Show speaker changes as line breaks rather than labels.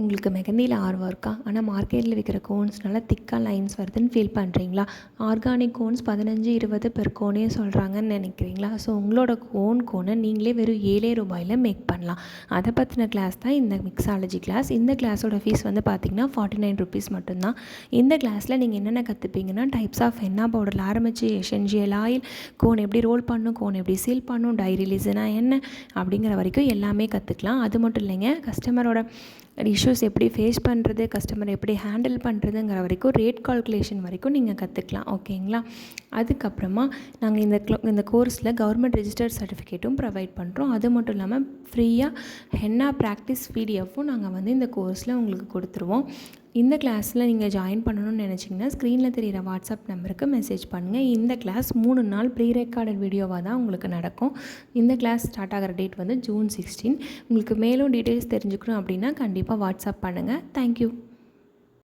உங்களுக்கு மெஹந்தியில் ஆர்வம் இருக்கா? ஆனால் மார்க்கெட்டில் விற்கிற கோன்ஸ்னால திக்காக லைன்ஸ் வருதுன்னு ஃபீல் பண்ணுறீங்களா? ஆர்கானிக் கோன்ஸ் 15, 20 பெர் கோனே சொல்கிறாங்கன்னு நினைக்கிறீங்களா? ஸோ உங்களோட கோனை நீங்களே வெறும் ரூ. 7 மேக் பண்ணலாம். அதை பற்றின கிளாஸ் தான் இந்த மிக்ஸாலஜி கிளாஸ். இந்த கிளாஸோட ஃபீஸ் வந்து பார்த்திங்கன்னா ₹49 மட்டும்தான். இந்த கிளாஸில் நீங்கள் என்னென்ன கற்றுப்பீங்கன்னா, டைப்ஸ் ஆஃப் ஹென்னா பவுடரில் ஆரம்பித்து எசென்ஷியல் ஆயில், கோன் எப்படி ரோல் பண்ணணும், கோன் எப்படி சீல் பண்ணணும், டைரி லிசனா என்ன அப்படிங்கிற வரைக்கும் எல்லாமே கற்றுக்கலாம். அது மட்டும் இல்லைங்க, கஸ்டமரோட இஷ்யூஸ் எப்படி ஃபேஸ் பண்ணுறது, கஸ்டமரை எப்படி ஹேண்டில் பண்ணுறதுங்கிற வரைக்கும் ரேட் கால்குலேஷன் வரைக்கும் நீங்கள் கற்றுக்கலாம். ஓகேங்களா? அதுக்கப்புறமா நாங்கள் இந்த கோர்ஸில் கவர்மெண்ட் ரெஜிஸ்டர்ட் சர்டிஃபிகேட்டும் ப்ரொவைட் பண்ணுறோம். அது மட்டும் இல்லாமல் ஃப்ரீயாக ஹென்னா ப்ராக்டிஸ் பிடிஎஃப்பும் நாங்கள் வந்து இந்த கோர்ஸில் உங்களுக்கு கொடுத்துருவோம். இந்த கிளாஸில் நீங்கள் ஜாயின் பண்ணணும்னு நினச்சிங்கன்னா ஸ்க்ரீனில் தெரிகிற வாட்ஸ்அப் நம்பருக்கு மெசேஜ் பண்ணுங்கள். இந்த கிளாஸ் 3 நாள் ப்ரீ ரெக்கார்டட் வீடியோவாக தான் உங்களுக்கு நடக்கும். இந்த கிளாஸ் ஸ்டார்ட் ஆகிற டேட் வந்து June 16. உங்களுக்கு மேலும் டீட்டெயில்ஸ் தெரிஞ்சுக்கணும் அப்படின்னா கண்டிப்பாக வாட்ஸ்அப் பண்ணுங்கள். தேங்க்யூ.